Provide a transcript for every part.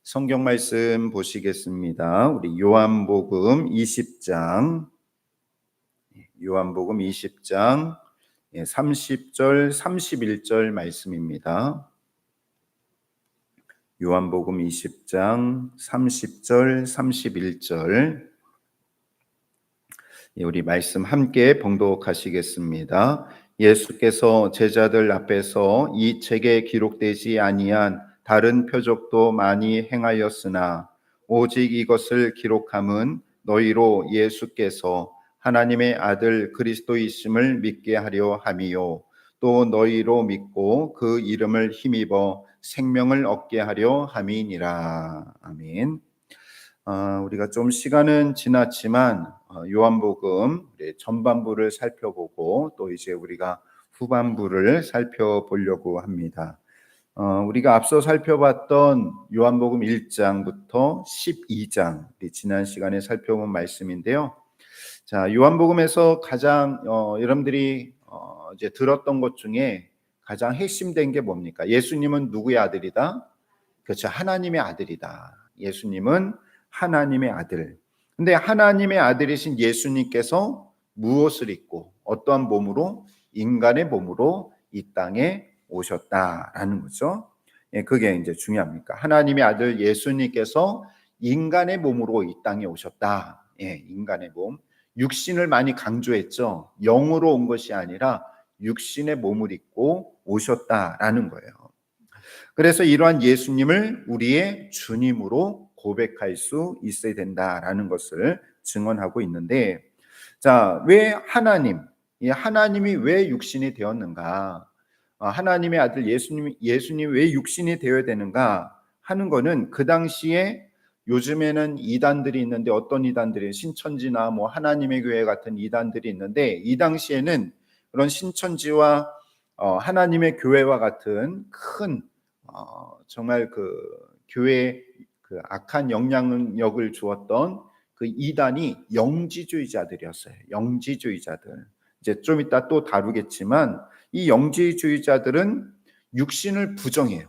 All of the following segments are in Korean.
성경 말씀 보시겠습니다. 우리 요한복음 20장 30절 31절 말씀입니다. 요한복음 20장 30절 31절 우리 말씀 함께 봉독하시겠습니다. 예수께서 제자들 앞에서 이 책에 기록되지 아니한 다른 표적도 많이 행하였으나 오직 이것을 기록함은 너희로 예수께서 하나님의 아들 그리스도이심을 믿게 하려 함이요 또 너희로 믿고 그 이름을 힘입어 생명을 얻게 하려 함이니라. 아멘. 우리가 좀 시간은 지났지만 요한복음 전반부를 살펴보고 또 이제 우리가 후반부를 살펴보려고 합니다. 우리가 앞서 살펴봤던 요한복음 1장부터 12장, 지난 시간에 살펴본 말씀인데요. 자, 요한복음에서 가장 여러분들이 이제 들었던 것 중에 가장 핵심된 게 뭡니까? 예수님은 누구의 아들이다? 그렇죠. 하나님의 아들이다. 예수님은 하나님의 아들. 근데 하나님의 아들이신 예수님께서 무엇을 입고 어떠한 몸으로? 인간의 몸으로 이 땅에 오셨다라는 거죠. 그게 이제 중요합니까? 하나님의 아들 예수님께서 인간의 몸으로 이 땅에 오셨다. 인간의 몸. 육신을 많이 강조했죠. 영으로 온 것이 아니라 육신의 몸을 입고 오셨다라는 거예요. 그래서 이러한 예수님을 우리의 주님으로 고백할 수 있어야 된다라는 것을 증언하고 있는데, 자, 왜 하나님이 왜 육신이 되었는가? 하나님의 아들 예수님이 왜 육신이 되어야 되는가 하는 거는 그 당시에 요즘에는 이단들이 있는데 어떤 이단들이 신천지나 뭐 하나님의 교회 같은 이단들이 있는데 이 당시에는 그런 신천지와 하나님의 교회와 같은 큰 정말 그 교회에 그 악한 영향력을 주었던 그 이단이 영지주의자들이었어요. 영지주의자들. 이제 좀 이따 또 다루겠지만 이 영지주의자들은 육신을 부정해요.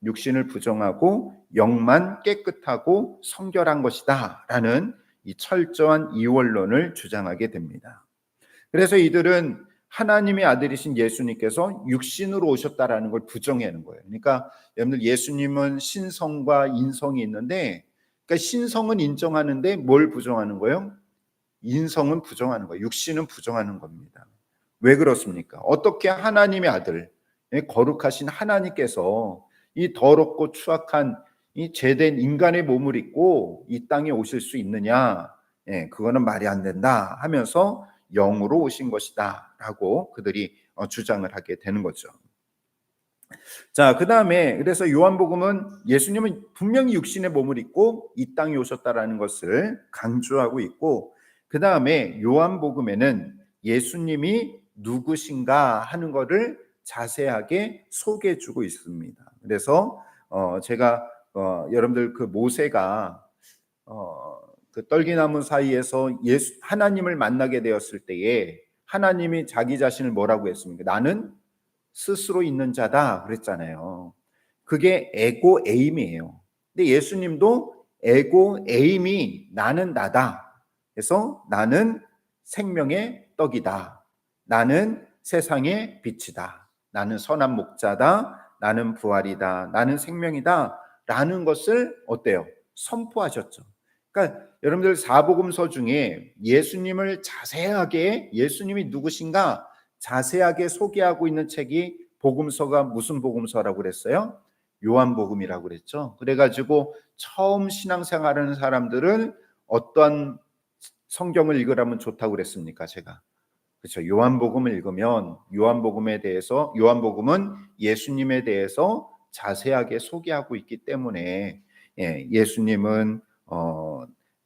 육신을 부정하고 영만 깨끗하고 성결한 것이다라는 이 철저한 이원론을 주장하게 됩니다. 그래서 이들은 하나님의 아들이신 예수님께서 육신으로 오셨다라는 걸 부정하는 거예요. 그러니까 여러분들 예수님은 신성과 인성이 있는데, 그러니까 신성은 인정하는데 뭘 부정하는 거예요? 인성은 부정하는 거예요. 육신은 부정하는 겁니다. 왜 그렇습니까? 어떻게 하나님의 아들, 거룩하신 하나님께서 이 더럽고 추악한 이 죄된 인간의 몸을 입고 이 땅에 오실 수 있느냐? 그거는 말이 안 된다 하면서 영으로 오신 것이다 라고 그들이 주장을 하게 되는 거죠. 자, 그 다음에 그래서 요한복음은 예수님은 분명히 육신의 몸을 입고 이 땅에 오셨다라는 것을 강조하고 있고, 그 다음에 요한복음에는 예수님이 누구신가 하는 것을 자세하게 소개해 주고 있습니다. 그래서 제가 여러분들 그 모세가 그 떨기나무 사이에서 하나님을 만나게 되었을 때에 하나님이 자기 자신을 뭐라고 했습니까? 나는 스스로 있는 자다 그랬잖아요. 그게 에고 에임이에요. 근데 예수님도 에고 에임이 나는 나다. 그래서 나는 생명의 떡이다. 나는 세상의 빛이다. 나는 선한 목자다. 나는 부활이다. 나는 생명이다. 라는 것을 어때요? 선포하셨죠. 그러니까 여러분들 사복음서 중에 예수님을 자세하게 예수님이 누구신가 자세하게 소개하고 있는 책이 복음서가 무슨 복음서라고 그랬어요? 요한복음이라고 그랬죠. 그래가지고 처음 신앙생활하는 사람들은 어떤 성경을 읽으라면 좋다고 그랬습니까? 제가 그렇죠. 요한복음을 읽으면 요한복음은 예수님에 대해서 자세하게 소개하고 있기 때문에 예수님은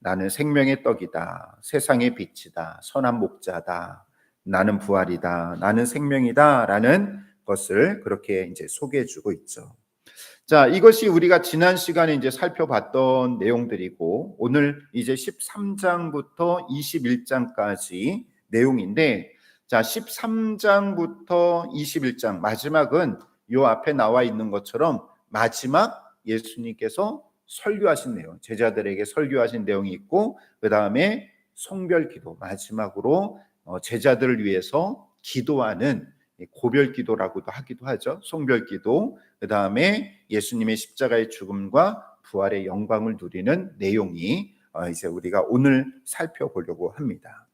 나는 생명의 떡이다, 세상의 빛이다, 선한 목자다, 나는 부활이다, 나는 생명이다 라는 것을 그렇게 이제 소개해주고 있죠. 자, 이것이 우리가 지난 시간에 이제 살펴봤던 내용들이고 오늘 이제 13장부터 21장까지 내용인데, 자, 13장부터 21장 마지막은 요 앞에 나와 있는 것처럼 마지막 예수님께서 설교하신 내용, 제자들에게 설교하신 내용이 있고, 그 다음에 성별기도, 마지막으로 제자들을 위해서 기도하는 고별기도라고도 하기도 하죠. 성별기도, 그 다음에 예수님의 십자가의 죽음과 부활의 영광을 누리는 내용이 이제 우리가 오늘 살펴보려고 합니다.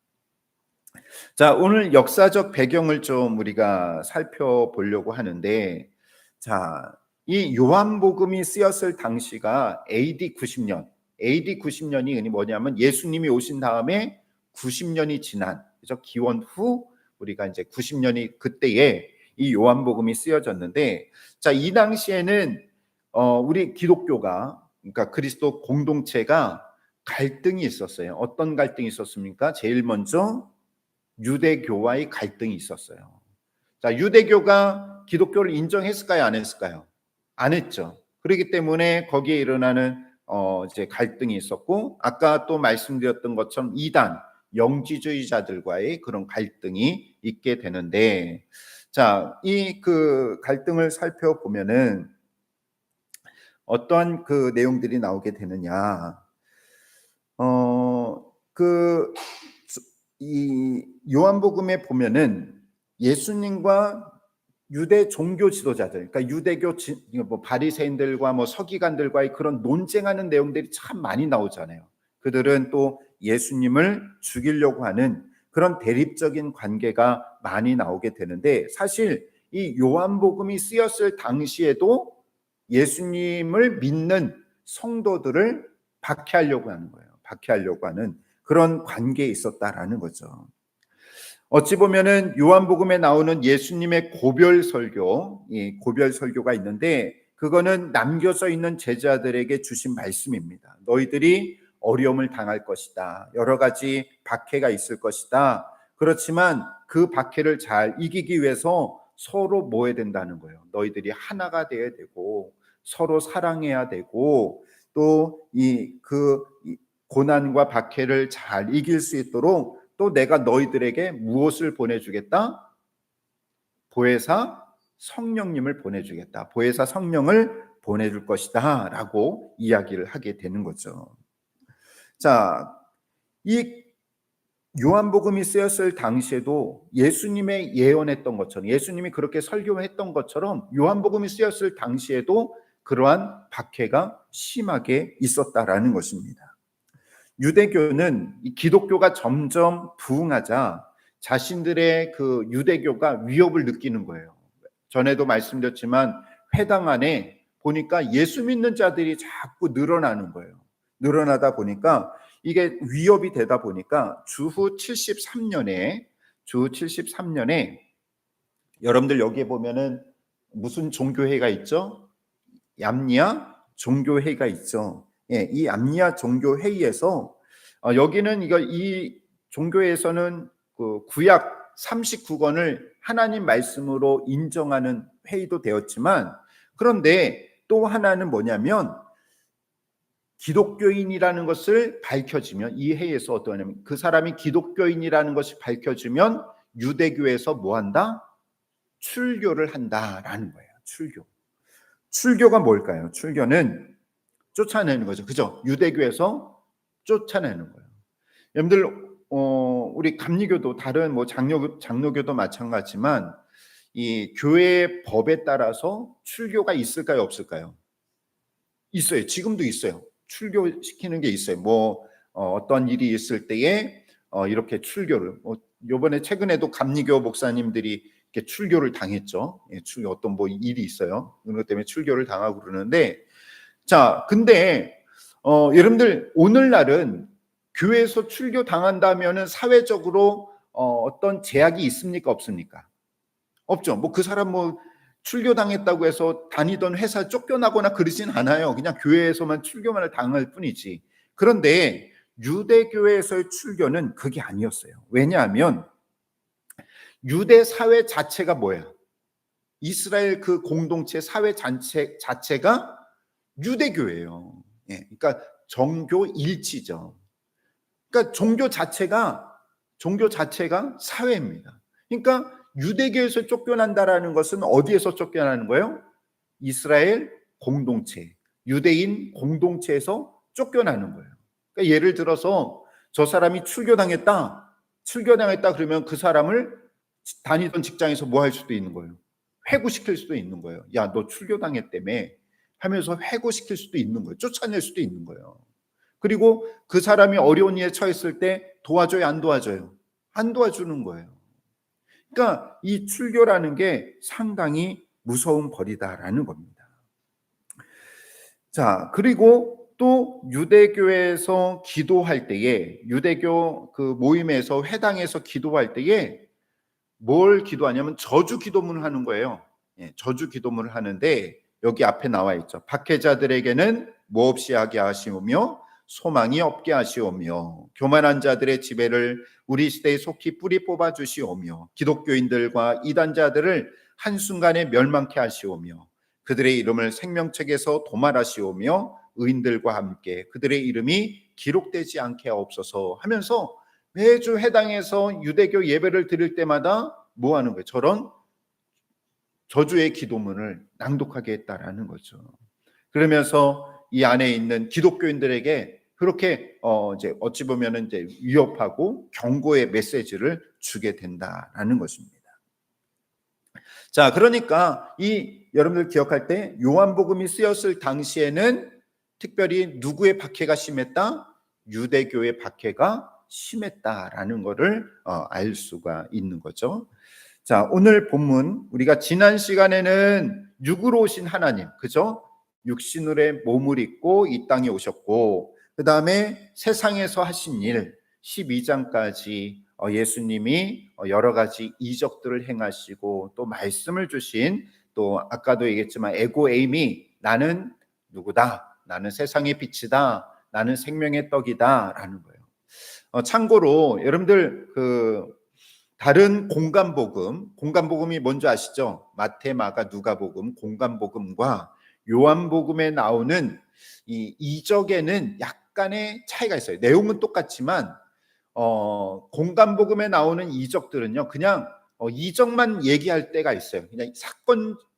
자, 오늘 역사적 배경을 좀 우리가 살펴보려고 하는데, 자, 이 요한복음이 쓰였을 당시가 AD 90년, AD 90년이 뭐냐면 예수님이 오신 다음에 90년이 지난, 그죠? 기원 후 우리가 이제 90년이 그때에 이 요한복음이 쓰여졌는데, 자, 이 당시에는 우리 기독교가, 그러니까 그리스도 공동체가 갈등이 있었어요. 어떤 갈등이 있었습니까? 제일 먼저 유대교와의 갈등이 있었어요. 자, 유대교가 기독교를 인정했을까요? 안 했을까요? 안 했죠. 그렇기 때문에 거기에 일어나는 이제 갈등이 있었고, 아까 또 말씀드렸던 것처럼 이단 영지주의자들과의 그런 갈등이 있게 되는데, 자, 이 그 갈등을 살펴보면은 어떠한 그 내용들이 나오게 되느냐? 그 이 요한복음에 보면은 예수님과 유대 종교 지도자들, 그러니까 유대교 바리새인들과 서기관들과의 그런 논쟁하는 내용들이 참 많이 나오잖아요. 그들은 또 예수님을 죽이려고 하는 그런 대립적인 관계가 많이 나오게 되는데, 사실 이 요한복음이 쓰였을 당시에도 예수님을 믿는 성도들을 박해하려고 하는 거예요. 박해하려고 하는 그런 관계에 있었다라는 거죠. 어찌 보면은 요한복음에 나오는 예수님의 고별 설교, 이 고별 설교가 있는데, 그거는 남겨져 있는 제자들에게 주신 말씀입니다. 너희들이 어려움을 당할 것이다. 여러 가지 박해가 있을 것이다. 그렇지만 그 박해를 잘 이기기 위해서 서로 뭐 해야 된다는 거예요. 너희들이 하나가 되어야 되고, 서로 사랑해야 되고, 또 그 고난과 박해를 잘 이길 수 있도록 또 내가 너희들에게 무엇을 보내주겠다? 보혜사 성령님을 보내주겠다. 보혜사 성령을 보내줄 것이다 라고 이야기를 하게 되는 거죠. 자, 이 요한복음이 쓰였을 당시에도 예수님의 예언했던 것처럼, 예수님이 그렇게 설교했던 것처럼 요한복음이 쓰였을 당시에도 그러한 박해가 심하게 있었다라는 것입니다. 유대교는 이 기독교가 점점 부흥하자 자신들의 그 유대교가 위협을 느끼는 거예요. 전에도 말씀드렸지만 회당 안에 보니까 예수 믿는 자들이 자꾸 늘어나는 거예요. 늘어나다 보니까 이게 위협이 되다 보니까 주후 73년에 여러분들 여기에 보면은 무슨 종교회의가 있죠? 얌니아 종교회의가 있죠. 예, 이 암니아 종교회의에서 여기는 이 종교에서는 그 구약 39권을 하나님 말씀으로 인정하는 회의도 되었지만, 그런데 또 하나는 뭐냐면 기독교인이라는 것을 밝혀지면, 이 회의에서 어떠냐면 그 사람이 기독교인이라는 것이 밝혀지면 유대교에서 뭐 한다? 출교를 한다라는 거예요. 출교가 뭘까요? 출교는 쫓아내는 거죠. 그죠? 유대교에서 쫓아내는 거예요. 여러분들, 우리 감리교도 다른 장로교도 마찬가지지만 이 교회의 법에 따라서 출교가 있을까요? 없을까요? 있어요. 지금도 있어요. 출교시키는 게 있어요. 어떤 일이 있을 때에 이렇게 출교를, 요번에 최근에도 감리교 목사님들이 이렇게 출교를 당했죠. 예, 어떤 일이 있어요. 그것 때문에 출교를 당하고 그러는데, 자, 근데 여러분들 오늘날은 교회에서 출교 당한다면은 사회적으로 어떤 제약이 있습니까? 없습니까? 없죠. 그 사람 출교 당했다고 해서 다니던 회사 쫓겨나거나 그러진 않아요. 그냥 교회에서만 출교만을 당할 뿐이지. 그런데 유대교회에서의 출교는 그게 아니었어요. 왜냐하면 유대 사회 자체가 뭐예요? 이스라엘 그 공동체 사회 자체가 유대교예요. 예, 그러니까 정교 일치죠. 그러니까 종교 자체가 사회입니다. 그러니까 유대교에서 쫓겨난다라는 것은 어디에서 쫓겨나는 거예요? 이스라엘 공동체, 유대인 공동체에서 쫓겨나는 거예요. 그러니까 예를 들어서 저 사람이 출교당했다 그러면 그 사람을 다니던 직장에서 뭐 할 수도 있는 거예요. 해고시킬 수도 있는 거예요. 야, 너 출교당했다며 하면서 해고시킬 수도 있는 거예요. 쫓아낼 수도 있는 거예요. 그리고 그 사람이 어려운 일에 처했을 때 도와줘요, 안 도와줘요? 안 도와주는 거예요. 그러니까 이 출교라는 게 상당히 무서운 벌이다라는 겁니다. 자, 그리고 또 유대교에서 기도할 때에, 유대교 그 모임에서 회당에서 기도할 때에 뭘 기도하냐면 저주 기도문을 하는 거예요. 저주 기도문을 하는데 여기 앞에 나와 있죠. 박해자들에게는 몹시 하게 하시오며 소망이 없게 하시오며 교만한 자들의 지배를 우리 시대에 속히 뿌리 뽑아 주시오며 기독교인들과 이단자들을 한순간에 멸망케 하시오며 그들의 이름을 생명책에서 도말하시오며 의인들과 함께 그들의 이름이 기록되지 않게 하옵소서 하면서 매주 회당에서 유대교 예배를 드릴 때마다 뭐 하는 거예요? 저런 저주의 기도문을 낭독하게 했다라는 거죠. 그러면서 이 안에 있는 기독교인들에게 그렇게 이제 어찌 보면은 이제 위협하고 경고의 메시지를 주게 된다라는 것입니다. 자, 그러니까 이 여러분들 기억할 때 요한복음이 쓰였을 당시에는 특별히 누구의 박해가 심했다? 유대교의 박해가 심했다라는 것을 알 수가 있는 거죠. 자, 오늘 본문 우리가 지난 시간에는 육으로 오신 하나님, 그죠? 육신의 몸을 입고 이 땅에 오셨고 그 다음에 세상에서 하신 일 12장까지 예수님이 여러 가지 이적들을 행하시고 또 말씀을 주신 또 아까도 얘기했지만 에고에임이 나는 누구다? 나는 세상의 빛이다. 나는 생명의 떡이다 라는 거예요. 참고로 여러분들 다른 공간복음이 뭔지 아시죠? 마태, 마가, 누가복음, 공간복음과 요한복음에 나오는 이 이적에는 약간의 차이가 있어요. 내용은 똑같지만 공간복음에 나오는 이적들은요, 그냥 이적만 얘기할 때가 있어요. 그냥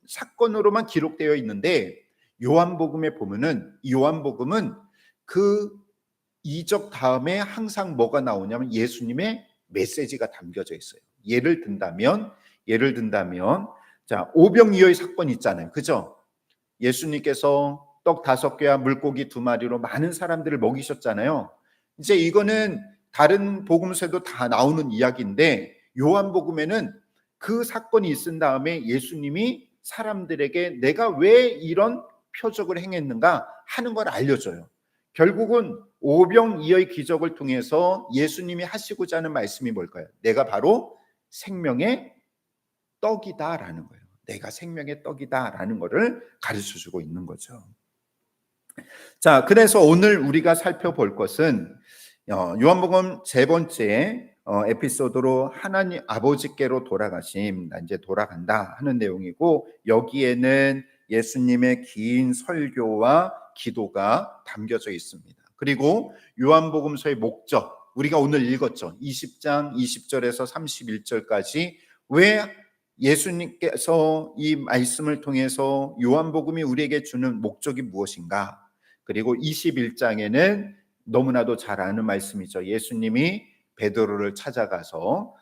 사건으로만 기록되어 있는데 요한복음에 보면은 요한복음은 그 이적 다음에 항상 뭐가 나오냐면 예수님의 메시지가 담겨져 있어요. 예를 든다면 자, 오병이어의 사건 있잖아요. 그죠? 예수님께서 떡 5개와 물고기 2마리로 많은 사람들을 먹이셨잖아요. 이제 이거는 다른 복음서에도 다 나오는 이야기인데 요한복음에는 그 사건이 있은 다음에 예수님이 사람들에게 내가 왜 이런 표적을 행했는가 하는 걸 알려줘요. 결국은 오병이어의 기적을 통해서 예수님이 하시고자 하는 말씀이 뭘까요? 내가 바로 생명의 떡이다라는 거예요. 내가 생명의 떡이다라는 것을 가르쳐주고 있는 거죠. 자, 그래서 오늘 우리가 살펴볼 것은 요한복음 3번째 에피소드로 하나님 아버지께로 돌아가심, 나 이제 돌아간다 하는 내용이고 여기에는 예수님의 긴 설교와 기도가 담겨져 있습니다. 그리고 요한복음서의 목적, 우리가 오늘 읽었죠. 20장 20절에서 31절까지 왜 예수님께서 이 말씀을 통해서 요한복음이 우리에게 주는 목적이 무엇인가? 그리고 21장에는 너무나도 잘 아는 말씀이죠. 예수님이 베드로를 찾아가서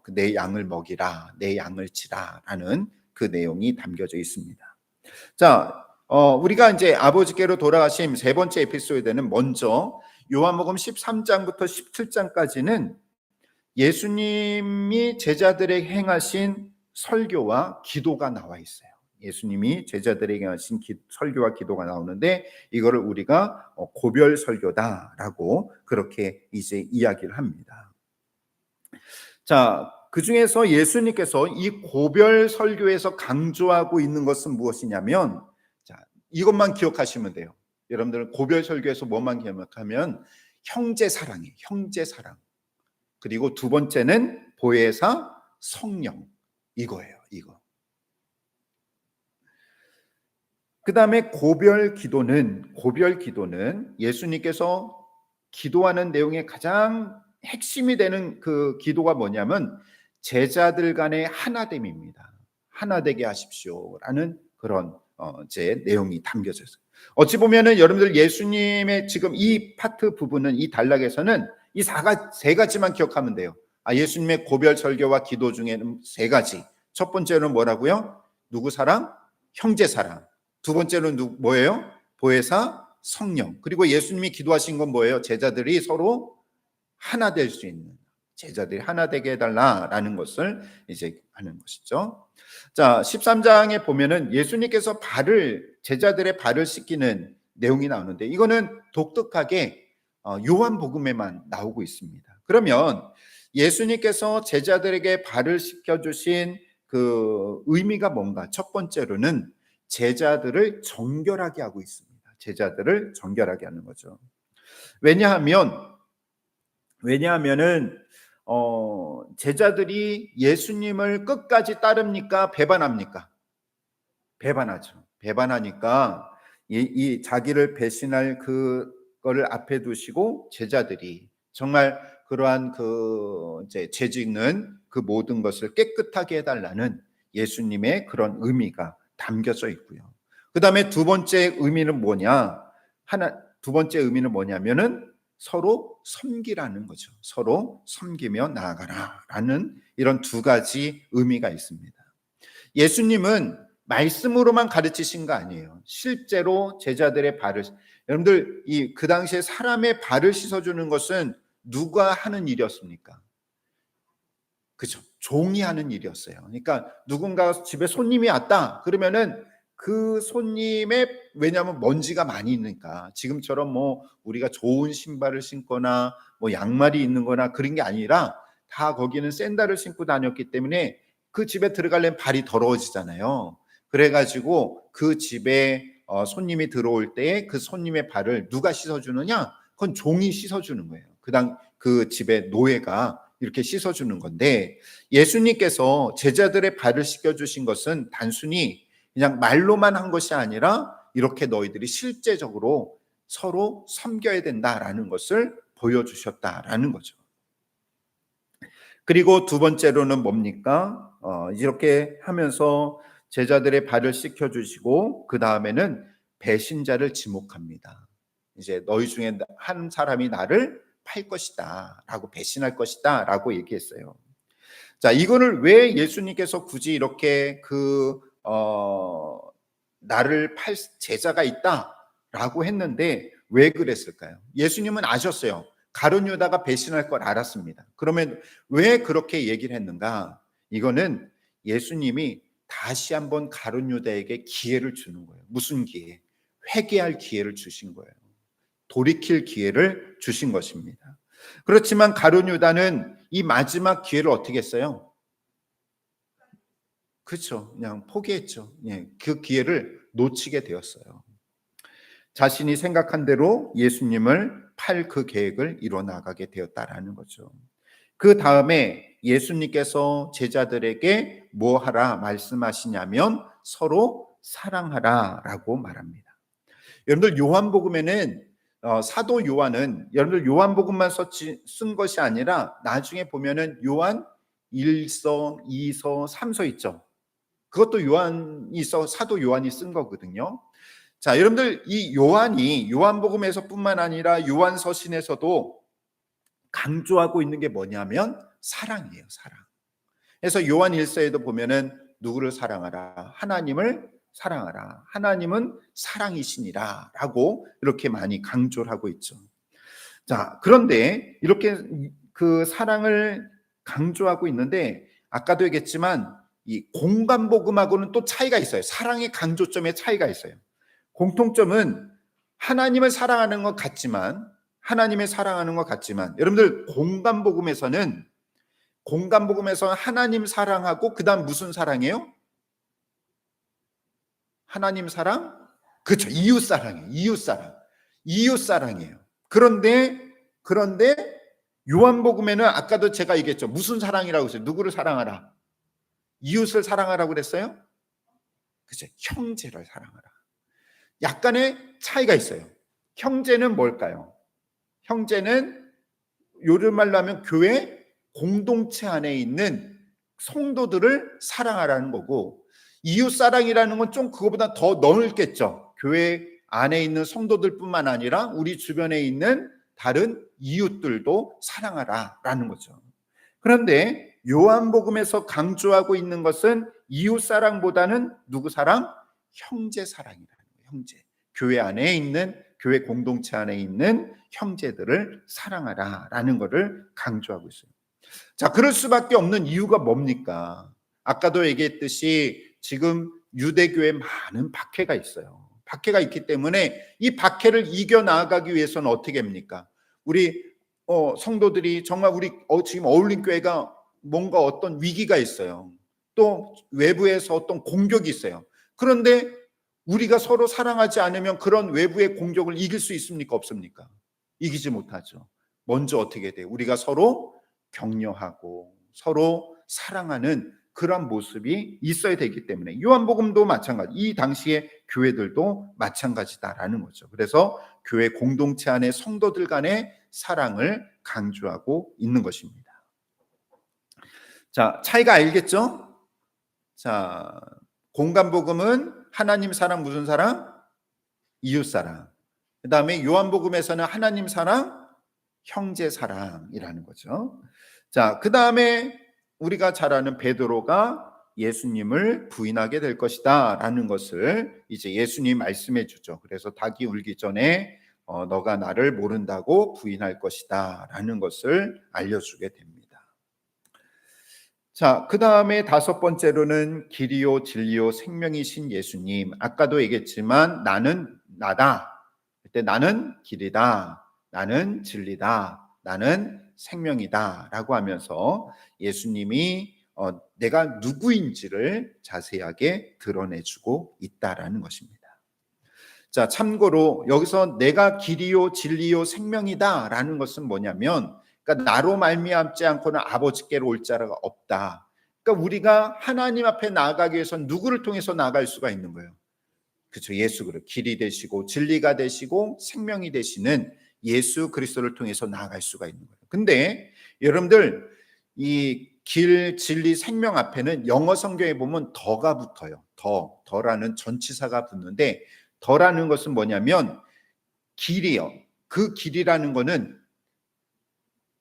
내 양을 먹이라, 내 양을 치라라는 그 내용이 담겨져 있습니다. 자, 우리가 이제 아버지께로 돌아가심 3번째 에피소드에는 먼저 요한복음 13장부터 17장까지는 예수님이 제자들에게 행하신 설교와 기도가 나와 있어요. 예수님이 제자들에게 하신 설교와 기도가 나오는데 이거를 우리가 고별 설교다라고 그렇게 이제 이야기를 합니다. 자, 그 중에서 예수님께서 이 고별 설교에서 강조하고 있는 것은 무엇이냐면, 자, 이것만 기억하시면 돼요. 여러분들은 고별 설교에서 뭐만 기억하면 형제 사랑이에요. 형제 사랑. 그리고 두 번째는 보혜사 성령. 이거예요. 이거. 그 다음에 고별 기도는 예수님께서 기도하는 내용의 가장 핵심이 되는 그 기도가 뭐냐면 제자들 간의 하나됨입니다. 하나 되게 하십시오라는 그런 이제 내용이 담겨져 있어요. 어찌 보면은 여러분들 예수님의 지금 이 파트 부분은 이 단락에서는 이 세 가지만 기억하면 돼요. 예수님의 고별 설교와 기도 중에는 세 가지. 첫 번째는 뭐라고요? 누구 사랑? 형제 사랑. 두 번째는 뭐예요? 보혜사 성령. 그리고 예수님이 기도하신 건 뭐예요? 제자들이 서로 하나 될 수 있는, 제자들이 하나 되게 해달라라는 것을 이제 하는 것이죠. 자, 13장에 보면은 예수님께서 제자들의 발을 씻기는 내용이 나오는데, 이거는 독특하게 요한복음에만 나오고 있습니다. 그러면 예수님께서 제자들에게 발을 씻겨주신 그 의미가 뭔가? 첫 번째로는 제자들을 정결하게 하고 있습니다. 제자들을 정결하게 하는 거죠. 왜냐하면은 제자들이 예수님을 끝까지 따릅니까? 배반합니까? 배반하죠. 배반하니까 이 자기를 배신할 그거를 앞에 두시고 제자들이 정말 그러한 그 이제 죄짓는 그 모든 것을 깨끗하게 해달라는 예수님의 그런 의미가 담겨져 있고요. 그 다음에 두 번째 의미는 뭐냐면은 서로 섬기라는 거죠. 서로 섬기며 나아가라라는 이런 두 가지 의미가 있습니다. 예수님은 말씀으로만 가르치신 거 아니에요. 실제로 제자들의 여러분들 그 당시에 사람의 발을 씻어주는 것은 누가 하는 일이었습니까? 그죠? 종이 하는 일이었어요. 그러니까 누군가 집에 손님이 왔다 그러면은 그 왜냐하면 먼지가 많이 있으니까, 지금처럼 뭐 우리가 좋은 신발을 신거나 뭐 양말이 있는 거나 그런 게 아니라 다 거기는 샌들을 신고 다녔기 때문에 그 집에 들어가려면 발이 더러워지잖아요. 그래가지고 그 집에 손님이 들어올 때 그 손님의 발을 누가 씻어주느냐? 그건 종이 씻어주는 거예요. 그 집의 노예가 이렇게 씻어주는 건데, 예수님께서 제자들의 발을 씻겨주신 것은 단순히 그냥 말로만 한 것이 아니라 이렇게 너희들이 실제적으로 서로 섬겨야 된다라는 것을 보여주셨다라는 거죠. 그리고 두 번째로는 뭡니까? 이렇게 하면서 제자들의 발을 씻겨주시고 그 다음에는 배신자를 지목합니다. 이제 너희 중에 한 사람이 나를 팔 것이다 라고, 배신할 것이다 라고 얘기했어요. 자, 이거를 왜 예수님께서 굳이 이렇게 나를 팔 제자가 있다라고 했는데 왜 그랬을까요? 예수님은 아셨어요. 가룟 유다가 배신할 걸 알았습니다. 그러면 왜 그렇게 얘기를 했는가? 이거는 예수님이 다시 한번 가룟 유다에게 기회를 주는 거예요. 무슨 기회? 회개할 기회를 주신 거예요. 돌이킬 기회를 주신 것입니다. 그렇지만 가룟 유다는 이 마지막 기회를 어떻게 했어요? 그렇죠. 그냥 포기했죠. 예, 그 기회를 놓치게 되었어요. 자신이 생각한 대로 예수님을 팔 그 계획을 이뤄 나가게 되었다라는 거죠. 그 다음에 예수님께서 제자들에게 뭐 하라 말씀하시냐면 서로 사랑하라라고 말합니다. 여러분들 요한복음에는 사도 요한은 여러분들 요한복음만 쓴 것이 아니라 나중에 보면은 요한 1서, 2서, 3서 있죠. 그것도 사도 요한이 쓴 거거든요. 자, 여러분들 이 요한복음에서뿐만 아니라 요한서신에서도 강조하고 있는 게 뭐냐면 사랑이에요, 사랑. 그래서 요한 1서에도 보면은 누구를 사랑하라? 하나님을 사랑하라. 하나님은 사랑이시니라 라고 이렇게 많이 강조를 하고 있죠. 자, 그런데 이렇게 그 사랑을 강조하고 있는데 아까도 얘기했지만 이 공간복음하고는 또 차이가 있어요. 사랑의 강조점에 차이가 있어요. 공통점은 하나님을 사랑하는 것 같지만 여러분들 공간복음에서는 하나님 사랑하고 그 다음 무슨 사랑이에요? 하나님 사랑? 그렇죠. 이웃사랑이에요. 그런데 요한복음에는 아까도 제가 얘기했죠. 무슨 사랑이라고 했어요? 누구를 사랑하라? 이웃을 사랑하라고 그랬어요? 그죠? 형제를 사랑하라. 약간의 차이가 있어요. 형제는 뭘까요? 형제는 요즘 말로 하면 교회 공동체 안에 있는 성도들을 사랑하라는 거고, 이웃 사랑이라는 건 좀 그거보다 더 넓겠죠. 교회 안에 있는 성도들뿐만 아니라 우리 주변에 있는 다른 이웃들도 사랑하라라는 거죠. 그런데 요한복음에서 강조하고 있는 것은 이웃 사랑보다는 누구 사랑? 형제 사랑이라는 거예요. 형제. 교회 안에 있는, 교회 공동체 안에 있는 형제들을 사랑하라라는 것을 강조하고 있어요. 자, 그럴 수밖에 없는 이유가 뭡니까? 아까도 얘기했듯이 지금 유대교에 많은 박해가 있어요. 박해가 있기 때문에 이 박해를 이겨나가기 위해서는 어떻게 합니까? 우리 성도들이 정말 우리 지금 어울림교회가 뭔가 어떤 위기가 있어요. 또 외부에서 어떤 공격이 있어요. 그런데 우리가 서로 사랑하지 않으면 그런 외부의 공격을 이길 수 있습니까? 없습니까? 이기지 못하죠. 먼저 어떻게 돼요? 우리가 서로 격려하고 서로 사랑하는 그런 모습이 있어야 되기 때문에 요한복음도 마찬가지, 이 당시의 교회들도 마찬가지다라는 거죠. 그래서 교회 공동체 안에 성도들 간의 사랑을 강조하고 있는 것입니다. 자, 차이가 알겠죠? 자, 공간복음은 하나님 사랑, 무슨 사랑? 이웃 사랑. 그 다음에 요한복음에서는 하나님 사랑, 형제 사랑이라는 거죠. 자, 그 다음에 우리가 잘 아는 베드로가 예수님을 부인하게 될 것이다 라는 것을 이제 예수님 말씀해 주죠. 그래서 닭이 울기 전에 너가 나를 모른다고 부인할 것이다 라는 것을 알려주게 됩니다. 자, 그 다음에 다섯 번째로는 길이요 진리요 생명이신 예수님. 아까도 얘기했지만 나는 나다. 그때 나는 길이다. 나는 진리다. 나는 생명이다 라고 하면서 예수님이 내가 누구인지를 자세하게 드러내주고 있다라는 것입니다. 자, 참고로 여기서 내가 길이요 진리요 생명이다 라는 것은 뭐냐면, 그러니까 나로 말미암지 않고는 아버지께로 올 자가 없다. 그러니까 우리가 하나님 앞에 나아가기 위해서 누구를 통해서 나아갈 수가 있는 거예요? 그렇죠. 예수 그리스도, 길이 되시고 진리가 되시고 생명이 되시는 예수 그리스도를 통해서 나아갈 수가 있는 거예요. 근데 여러분들 이 길, 진리, 생명 앞에는 영어 성경에 보면 더가 붙어요. 더라는 전치사가 붙는데, 더라는 것은 뭐냐면 길이요. 그 길이라는 거는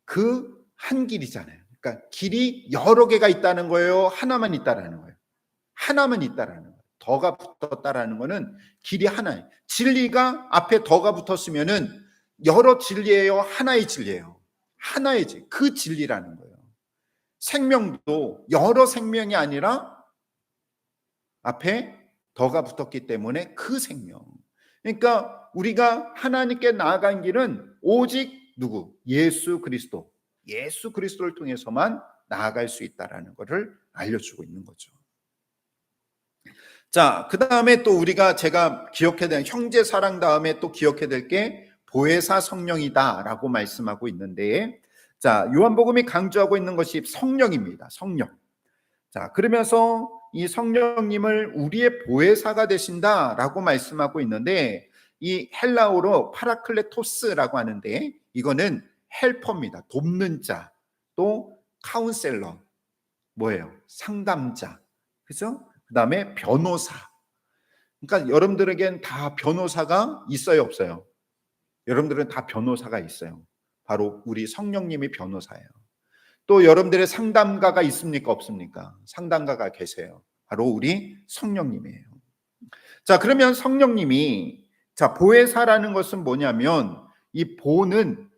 그 한 길이잖아요. 그러니까 길이 여러 개가 있다는 거예요. 하나만 있다라는 거예요. 하나만 있다라는 거예요. 더가 붙었다라는 거는 길이 하나예요. 진리가 앞에 더가 붙었으면은 여러 진리예요, 하나의 진리예요. 하나의 진리, 그 진리라는 거예요. 생명도 여러 생명이 아니라 앞에 더가 붙었기 때문에 그 생명. 그러니까 우리가 하나님께 나아간 길은 오직 누구? 예수 그리스도. 예수 그리스도를 통해서만 나아갈 수 있다라는 것을 알려주고 있는 거죠. 자, 그 다음에 또 우리가 제가 기억해야 될 형제 사랑 다음에 또 기억해야 될 게 보혜사 성령이다라고 말씀하고 있는데, 자, 요한복음이 강조하고 있는 것이 성령입니다. 성령. 자, 그러면서 이 성령님을 우리의 보혜사가 되신다라고 말씀하고 있는데, 이 헬라어로 파라클레토스라고 하는데 이거는 헬퍼입니다. 돕는 자. 또 카운셀러. 뭐예요? 상담자. 그죠? 그 다음에 변호사. 그러니까 여러분들에겐 다 변호사가 있어요, 없어요? 여러분들은 다 변호사가 있어요. 바로 우리 성령님이 변호사예요. 또 여러분들의 상담가가 있습니까, 없습니까? 상담가가 계세요. 바로 우리 성령님이에요. 자, 그러면 성령님이, 자, 보혜사라는 것은 뭐냐면, 이 보는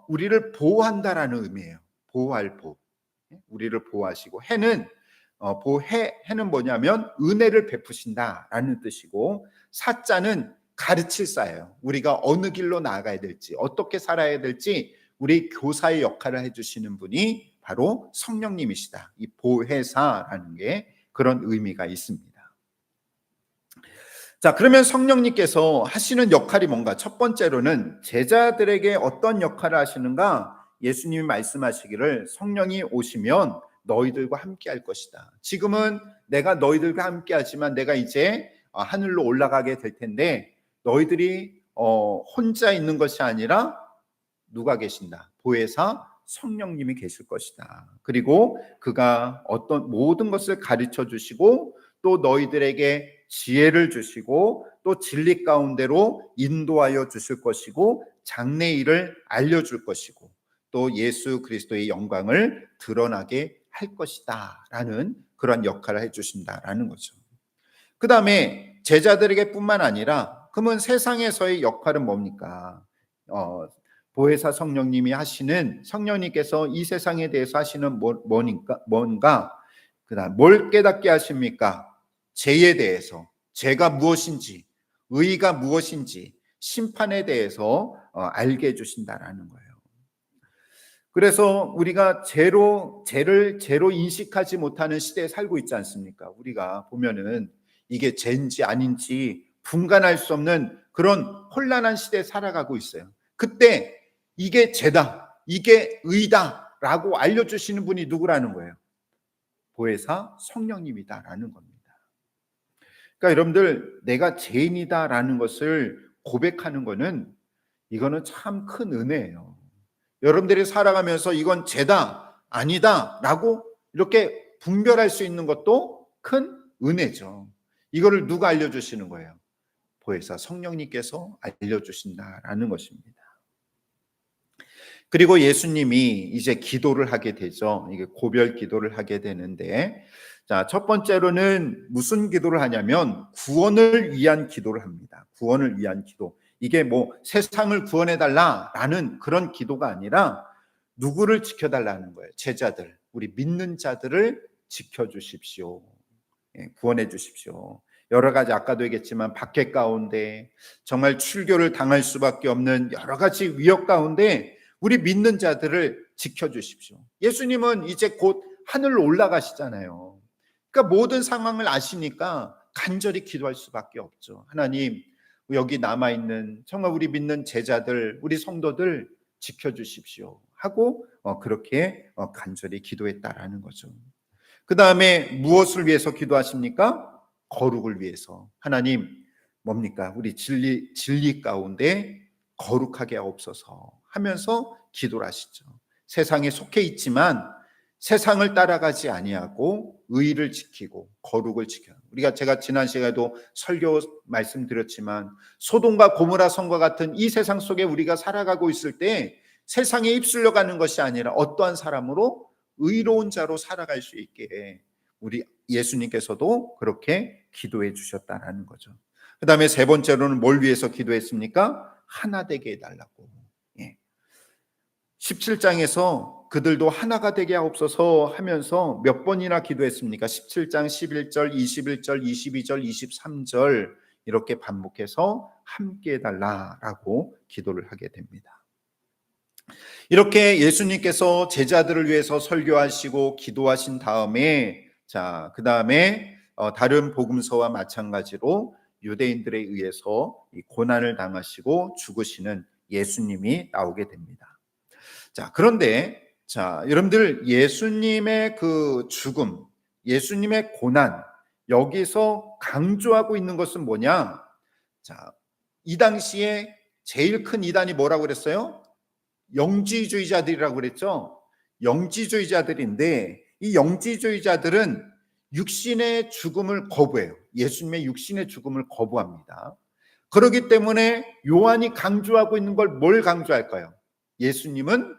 우리를 보호한다라는 의미예요. 보호할 보. 우리를 보호하시고, 해는 해는 뭐냐면 은혜를 베푸신다라는 뜻이고, 사자는 가르칠 사예요. 우리가 어느 길로 나아가야 될지, 어떻게 살아야 될지 우리 교사의 역할을 해주시는 분이 바로 성령님이시다. 이 보혜사라는 게 그런 의미가 있습니다. 자, 그러면 성령님께서 하시는 역할이 뭔가? 첫 번째로는 제자들에게 어떤 역할을 하시는가? 예수님이 말씀하시기를 성령이 오시면 너희들과 함께 할 것이다. 지금은 내가 너희들과 함께 하지만 내가 이제 하늘로 올라가게 될 텐데 너희들이 혼자 있는 것이 아니라 누가 계신다? 보혜사 성령님이 계실 것이다. 그리고 그가 어떤 모든 것을 가르쳐 주시고 또 너희들에게 지혜를 주시고 또 진리 가운데로 인도하여 주실 것이고 장래일을 알려줄 것이고 또 예수 그리스도의 영광을 드러나게 할 것이다 라는 그런 역할을 해주신다라는 거죠. 그 다음에 제자들에게 뿐만 아니라 그러면 세상에서의 역할은 뭡니까? 보혜사 성령님이 하시는, 성령님께서 이 세상에 대해서 하시는 뭔가 그다음 뭘 깨닫게 하십니까? 죄에 대해서, 죄가 무엇인지, 의가 무엇인지, 심판에 대해서 알게 해주신다라는 거예요. 그래서 우리가 죄를 죄로 인식하지 못하는 시대에 살고 있지 않습니까? 우리가 보면은 이게 죄인지 아닌지 분간할 수 없는 그런 혼란한 시대에 살아가고 있어요. 그때 이게 죄다, 이게 의다 라고 알려주시는 분이 누구라는 거예요? 보혜사 성령님이다라는 겁니다. 그러니까 여러분들, 내가 죄인이다라는 것을 고백하는 거는, 이거는 참 큰 은혜예요. 여러분들이 살아가면서 이건 죄다, 아니다 라고 이렇게 분별할 수 있는 것도 큰 은혜죠. 이거를 누가 알려주시는 거예요? 보혜사 성령님께서 알려주신다라는 것입니다. 그리고 예수님이 이제 기도를 하게 되죠. 이게 고별 기도를 하게 되는데, 자, 첫 번째로는 무슨 기도를 하냐면 구원을 위한 기도를 합니다. 구원을 위한 기도. 이게 뭐 세상을 구원해 달라라는 그런 기도가 아니라 누구를 지켜달라는 거예요? 제자들, 우리 믿는 자들을 지켜주십시오. 구원해 주십시오. 여러 가지 아까도 얘기했지만 박해 가운데 정말 출교를 당할 수밖에 없는 여러 가지 위협 가운데 우리 믿는 자들을 지켜주십시오. 예수님은 이제 곧 하늘로 올라가시잖아요. 그러니까 모든 상황을 아시니까 간절히 기도할 수밖에 없죠. 하나님, 여기 남아있는 정말 우리 믿는 제자들, 우리 성도들 지켜주십시오 하고 그렇게 간절히 기도했다라는 거죠. 그 다음에 무엇을 위해서 기도하십니까? 거룩을 위해서. 하나님, 뭡니까? 우리 진리 가운데 거룩하게 하옵소서 하면서 기도를 하시죠. 세상에 속해 있지만 세상을 따라가지 아니하고 의를 지키고 거룩을 지켜요. 제가 지난 시간에도 설교 말씀드렸지만 소돔과 고모라 성과 같은 이 세상 속에 우리가 살아가고 있을 때 세상에 휩쓸려 가는 것이 아니라 어떠한 사람으로 의로운 자로 살아갈 수 있게 우리 예수님께서도 그렇게 기도해 주셨다는 거죠. 그 다음에 세 번째로는 뭘 위해서 기도했습니까? 하나 되게 해달라고. 17장에서 그들도 하나가 되게 하옵소서 하면서 몇 번이나 기도했습니까? 17장 11절, 21절, 22절, 23절 이렇게 반복해서 함께 해달라라고 기도를 하게 됩니다. 이렇게 예수님께서 제자들을 위해서 설교하시고 기도하신 다음에, 자, 그 다음에 다른 복음서와 마찬가지로 유대인들에 의해서 고난을 당하시고 죽으시는 예수님이 나오게 됩니다. 자, 그런데 여러분들, 예수님의 그 죽음, 예수님의 고난, 여기서 강조하고 있는 것은 뭐냐? 자, 이 당시에 제일 큰 이단이 뭐라고 그랬어요? 영지주의자들이라고 그랬죠. 영지주의자들인데 이 영지주의자들은 육신의 죽음을 거부해요. 예수님의 육신의 죽음을 거부합니다. 그렇기 때문에 요한이 강조하고 있는 걸 뭘 강조할까요? 예수님은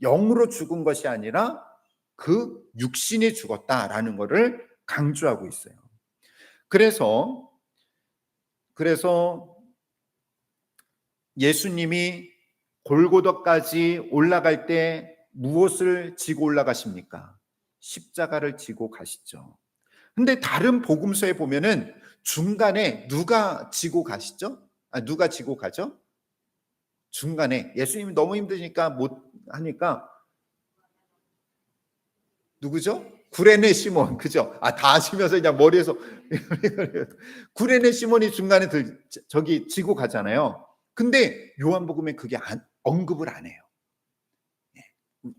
영으로 죽은 것이 아니라 그 육신이 죽었다라는 것을 강조하고 있어요. 그래서 예수님이 골고다까지 올라갈 때 무엇을 지고 올라가십니까? 십자가를 지고 가시죠. 근데 다른 복음서에 보면은 중간에 누가 지고 가시죠? 누가 지고 가죠? 중간에 예수님이 너무 힘드니까 못 하니까 누구죠? 구레네 시몬, 그죠? 다 아시면서 그냥 머리에서 구레네 시몬이 중간에 저기 지고 가잖아요. 근데 요한복음에 그게 언급을 안 해요.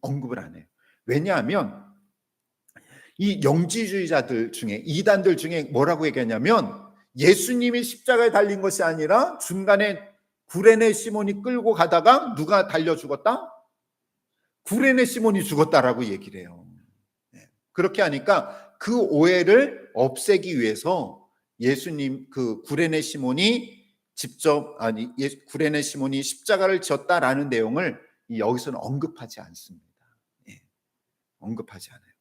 언급을 안 해요. 왜냐하면 이 영지주의자들 중에, 이단들 중에 뭐라고 얘기하냐면 예수님이 십자가에 달린 것이 아니라 중간에 구레네 시몬이 끌고 가다가 누가 달려 죽었다? 구레네 시몬이 죽었다라고 얘기를 해요. 그렇게 하니까 그 오해를 없애기 위해서 예수님 그 구레네 시몬이 구레네 시몬이 십자가를 졌다라는 내용을 여기서는 언급하지 않습니다. 예, 언급하지 않아요.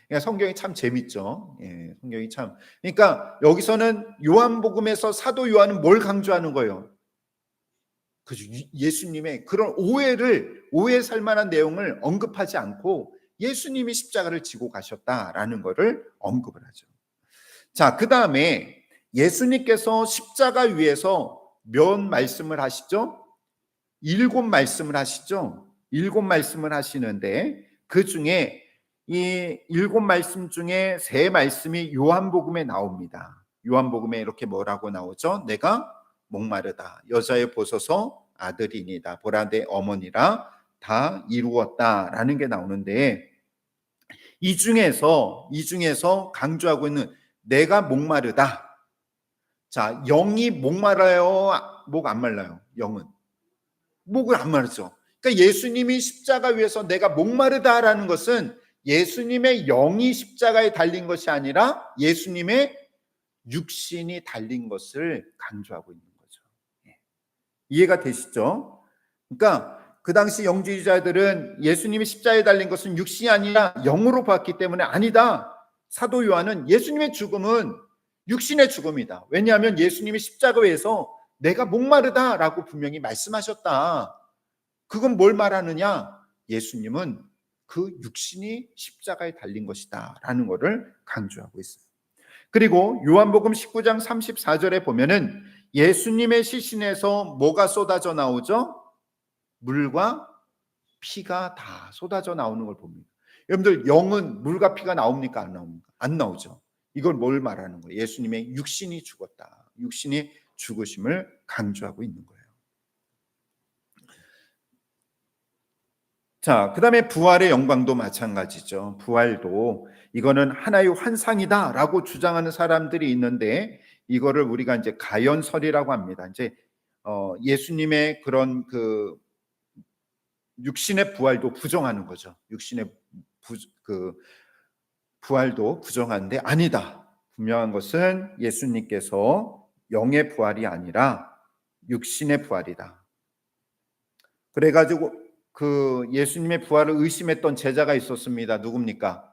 그러니까 성경이 참 재밌죠. 예, 성경이 참. 그러니까 여기서는 요한복음에서 사도 요한은 뭘 강조하는 거예요? 그죠. 예수님의 그런 오해 살 만한 내용을 언급하지 않고 예수님이 십자가를 지고 가셨다라는 것을 언급을 하죠. 자, 그 다음에 예수님께서 십자가 위에서 몇 말씀을 하시죠? 7말씀을 하시죠. 7말씀을 하시는데 그 중에 이 7말씀 중에 3말씀이 요한복음에 나옵니다. 요한복음에 이렇게 뭐라고 나오죠? 내가 목마르다. 여자의 보소서 아들이니다. 보라 내 어머니라 다 이루었다라는 게 나오는데 이 중에서 강조하고 있는 내가 목마르다. 자, 영이 목말라요? 목 안 말라요? 영은 목을 안 마르죠. 그러니까 예수님이 십자가 위에서 내가 목마르다라는 것은 예수님의 영이 십자가에 달린 것이 아니라 예수님의 육신이 달린 것을 강조하고 있는 거죠. 이해가 되시죠? 그러니까 그 당시 영주의자들은 예수님이 십자가에 달린 것은 육신이 아니라 영으로 봤기 때문에 아니다. 사도 요한은 예수님의 죽음은 육신의 죽음이다. 왜냐하면 예수님이 십자가에서 내가 목마르다라고 분명히 말씀하셨다. 그건 뭘 말하느냐? 예수님은 그 육신이 십자가에 달린 것이다 라는 것을 강조하고 있어요. 그리고 요한복음 19장 34절에 보면은 예수님의 시신에서 뭐가 쏟아져 나오죠? 물과 피가 다 쏟아져 나오는 걸 봅니다. 여러분들 영은 물과 피가 나옵니까? 안 나옵니까? 안 나오죠. 이걸 뭘 말하는 거예요? 예수님의 육신이 죽었다. 육신이 죽으심을 강조하고 있는 거예요. 자, 그 다음에 부활의 영광도 마찬가지죠. 부활도 이거는 하나의 환상이다라고 주장하는 사람들이 있는데 이거를 우리가 이제 가연설이라고 합니다. 이제 예수님의 그런 그 육신의 부활도 부정하는 거죠. 육신의 부활도 부정하는데 아니다. 분명한 것은 예수님께서 영의 부활이 아니라 육신의 부활이다. 그래가지고 그 예수님의 부활을 의심했던 제자가 있었습니다. 누굽니까?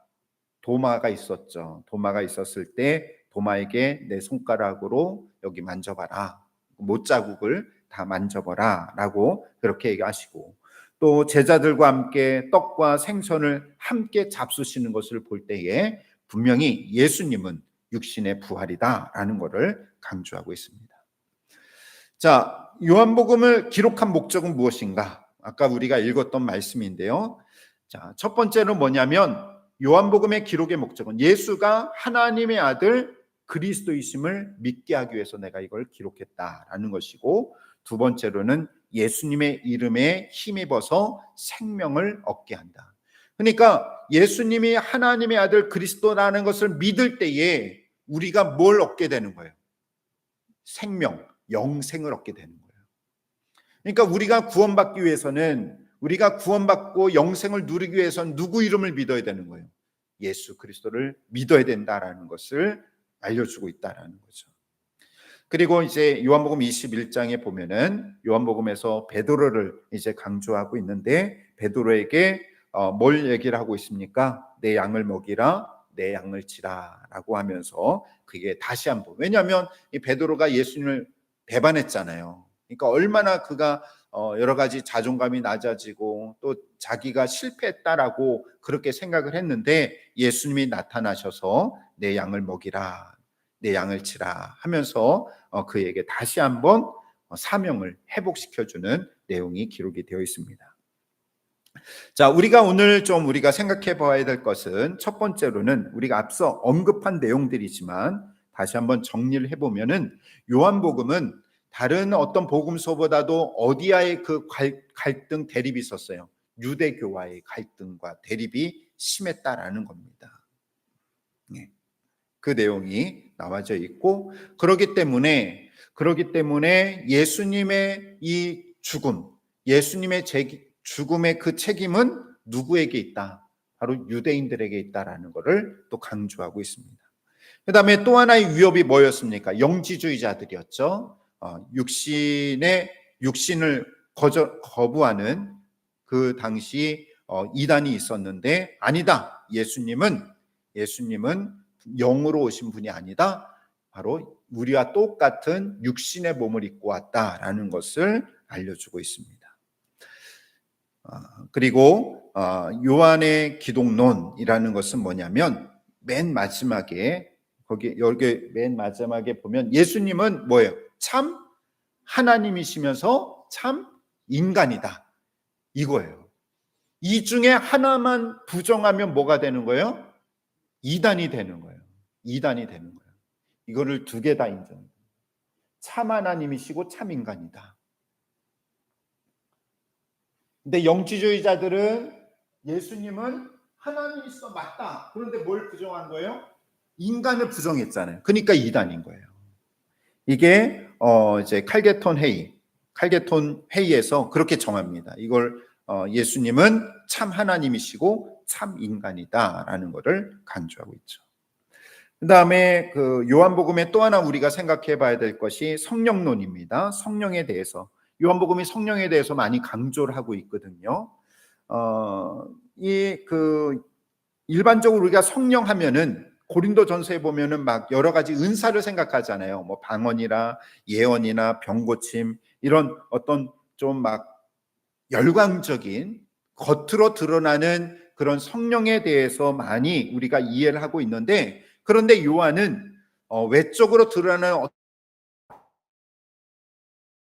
도마가 있었죠. 도마가 있었을 때 도마에게 내 손가락으로 여기 만져봐라. 못자국을 다 만져봐라 라고 그렇게 얘기하시고 또 제자들과 함께 떡과 생선을 함께 잡수시는 것을 볼 때에 분명히 예수님은 육신의 부활이다라는 것을 강조하고 있습니다. 자, 요한복음을 기록한 목적은 무엇인가? 아까 우리가 읽었던 말씀인데요. 자, 첫 번째는 뭐냐면 요한복음의 기록의 목적은 예수가 하나님의 아들 그리스도이심을 믿게 하기 위해서 내가 이걸 기록했다라는 것이고 두 번째로는 예수님의 이름에 힘입어서 생명을 얻게 한다. 그러니까 예수님이 하나님의 아들 그리스도라는 것을 믿을 때에 우리가 뭘 얻게 되는 거예요? 생명, 영생을 얻게 되는 거예요. 그러니까 우리가 구원받기 위해서는 우리가 구원받고 영생을 누리기 위해서는 누구 이름을 믿어야 되는 거예요? 예수 그리스도를 믿어야 된다라는 것을 알려주고 있다라는 거죠. 그리고 이제 요한복음 21장에 보면은 요한복음에서 베드로를 이제 강조하고 있는데 베드로에게 뭘 얘기를 하고 있습니까? 내 양을 먹이라, 내 양을 치라라고 하면서 그게 다시 한번 왜냐하면 이 베드로가 예수님을 배반했잖아요. 그러니까 얼마나 그가 여러 가지 자존감이 낮아지고 또 자기가 실패했다라고 그렇게 생각을 했는데 예수님이 나타나셔서 내 양을 먹이라, 내 양을 치라 하면서 그에게 다시 한번 사명을 회복시켜주는 내용이 기록이 되어 있습니다. 자, 우리가 오늘 좀 우리가 생각해 봐야 될 것은 첫 번째로는 우리가 앞서 언급한 내용들이지만 다시 한번 정리를 해보면은 요한복음은 다른 어떤 복음서보다도 어디와의 그 갈등 대립이 있었어요. 유대교와의 갈등과 대립이 심했다라는 겁니다. 그 내용이 나와져 있고 그렇기 때문에 예수님의 이 죽음, 예수님의 죽음의 그 책임은 누구에게 있다? 바로 유대인들에게 있다라는 것을 또 강조하고 있습니다. 그 다음에 또 하나의 위협이 뭐였습니까? 영지주의자들이었죠. 육신을 거부하는 그 당시 이단이 있었는데, 아니다. 예수님은 영으로 오신 분이 아니다. 바로 우리와 똑같은 육신의 몸을 입고 왔다라는 것을 알려주고 있습니다. 그리고 요한의 기독론이라는 것은 뭐냐면 맨 마지막에 여기 맨 마지막에 보면 예수님은 뭐예요? 참 하나님이시면서 참 인간이다. 이거예요. 이 중에 하나만 부정하면 뭐가 되는 거예요? 이단이 되는 거예요. 이단이 되는 거예요. 이거를 두 개 다 인정해요. 참 하나님이시고 참 인간이다. 근데 영지주의자들은 예수님은 하나님이시다 맞다. 그런데 뭘 부정한 거예요? 인간을 부정했잖아요. 그러니까 이단인 거예요. 이게 이제 칼게톤 회의에서 그렇게 정합니다. 이걸 예수님은 참 하나님이시고 참 인간이다라는 것을 강조하고 있죠. 그 다음에 그 요한복음에 또 하나 우리가 생각해 봐야 될 것이 성령론입니다. 성령에 대해서. 요한복음이 성령에 대해서 많이 강조를 하고 있거든요. 일반적으로 우리가 성령 하면은 고린도전서에 보면은 막 여러 가지 은사를 생각하잖아요. 뭐 방언이나 예언이나 병고침 이런 어떤 좀 막 열광적인 겉으로 드러나는 그런 성령에 대해서 많이 우리가 이해를 하고 있는데, 그런데 요한은 외적으로 드러나는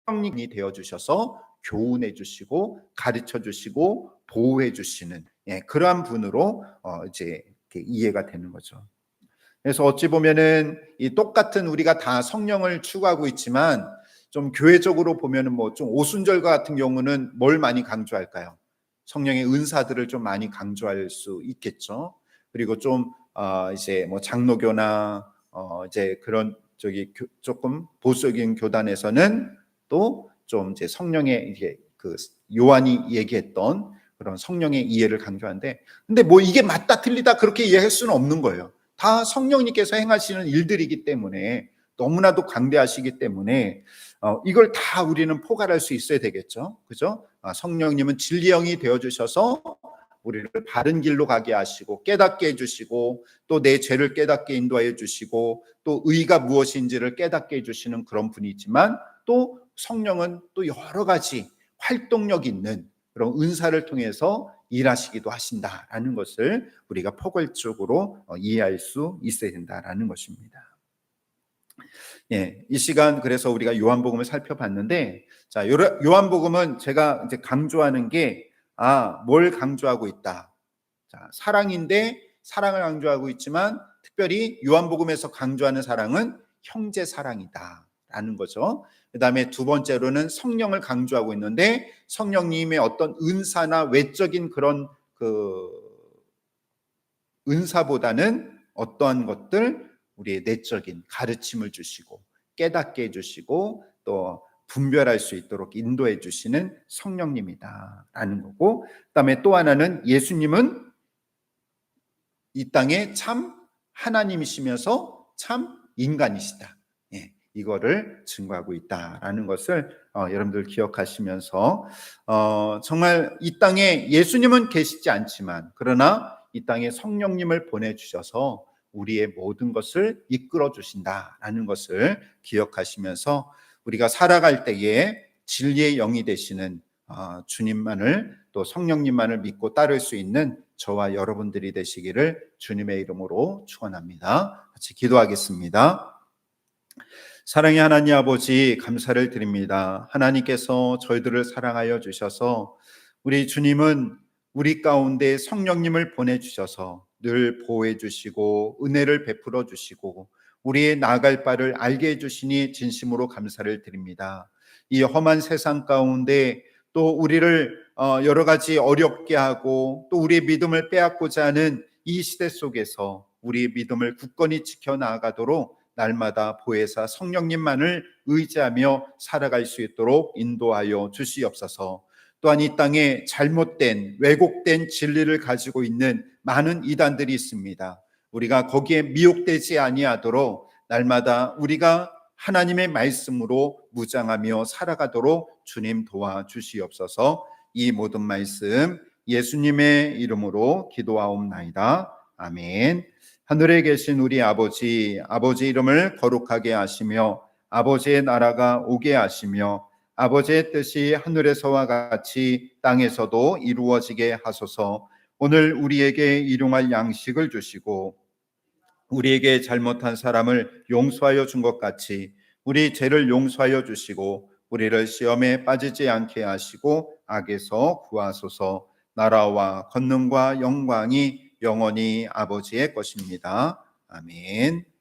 성령이 되어 주셔서 교훈해 주시고 가르쳐 주시고 보호해 주시는 그러한 분으로 이제 이해가 되는 거죠. 그래서 어찌 보면은 이 똑같은 우리가 다 성령을 추구하고 있지만 좀 교회적으로 보면은 뭐 좀 오순절과 같은 경우는 뭘 많이 강조할까요? 성령의 은사들을 좀 많이 강조할 수 있겠죠. 그리고 좀 이제 뭐 장로교나 이제 그런 조금 보수적인 교단에서는 또 좀 이제 성령의 이게 그 요한이 얘기했던 그런 성령의 이해를 강조하는데, 근데 뭐 이게 맞다 틀리다 그렇게 이해할 수는 없는 거예요. 다 성령님께서 행하시는 일들이기 때문에, 너무나도 강대하시기 때문에 이걸 다 우리는 포괄할 수 있어야 되겠죠. 그죠? 성령님은 진리의 영이 되어 주셔서 우리를 바른 길로 가게 하시고 깨닫게 해주시고 또 내 죄를 깨닫게 인도하여 주시고 또 의가 무엇인지를 깨닫게 해주시는 그런 분이지만, 또 성령은 또 여러 가지 활동력 있는 그런 은사를 통해서 일하시기도 하신다라는 것을 우리가 포괄적으로 이해할 수 있어야 된다라는 것입니다. 이 시간 그래서 우리가 요한복음을 살펴봤는데, 자, 요한복음은 제가 이제 강조하는 게 뭘 강조하고 있다. 자, 사랑인데 사랑을 강조하고 있지만 특별히 요한복음에서 강조하는 사랑은 형제 사랑이다라는 거죠. 그다음에 두 번째로는 성령을 강조하고 있는데, 성령님의 어떤 은사나 외적인 그런 그 은사보다는 어떠한 것들 우리의 내적인 가르침을 주시고 깨닫게 해주시고 또 분별할 수 있도록 인도해 주시는 성령님이다라는 거고, 그다음에 또 하나는 예수님은 이 땅에 참 하나님이시면서 참 인간이시다. 이거를 증거하고 있다라는 것을 여러분들 기억하시면서 정말 이 땅에 예수님은 계시지 않지만 그러나 이 땅에 성령님을 보내주셔서 우리의 모든 것을 이끌어 주신다라는 것을 기억하시면서 우리가 살아갈 때에 진리의 영이 되시는 주님만을, 또 성령님만을 믿고 따를 수 있는 저와 여러분들이 되시기를 주님의 이름으로 축원합니다. 같이 기도하겠습니다. 사랑의 하나님 아버지, 감사를 드립니다. 하나님께서 저희들을 사랑하여 주셔서 우리 주님은 우리 가운데 성령님을 보내주셔서 늘 보호해 주시고 은혜를 베풀어 주시고 우리의 나아갈 바를 알게 해주시니 진심으로 감사를 드립니다. 이 험한 세상 가운데 또 우리를 여러 가지 어렵게 하고 또 우리의 믿음을 빼앗고자 하는 이 시대 속에서 우리의 믿음을 굳건히 지켜나가도록 날마다 보혜사 성령님만을 의지하며 살아갈 수 있도록 인도하여 주시옵소서. 또한 이 땅에 잘못된 왜곡된 진리를 가지고 있는 많은 이단들이 있습니다. 우리가 거기에 미혹되지 아니하도록 날마다 우리가 하나님의 말씀으로 무장하며 살아가도록 주님 도와주시옵소서. 이 모든 말씀 예수님의 이름으로 기도하옵나이다. 아멘. 하늘에 계신 우리 아버지, 아버지 이름을 거룩하게 하시며 아버지의 나라가 오게 하시며 아버지의 뜻이 하늘에서와 같이 땅에서도 이루어지게 하소서. 오늘 우리에게 일용할 양식을 주시고 우리에게 잘못한 사람을 용서하여 준 것 같이 우리 죄를 용서하여 주시고 우리를 시험에 빠지지 않게 하시고 악에서 구하소서. 나라와 권능과 영광이 영원히 아버지의 것입니다. 아멘.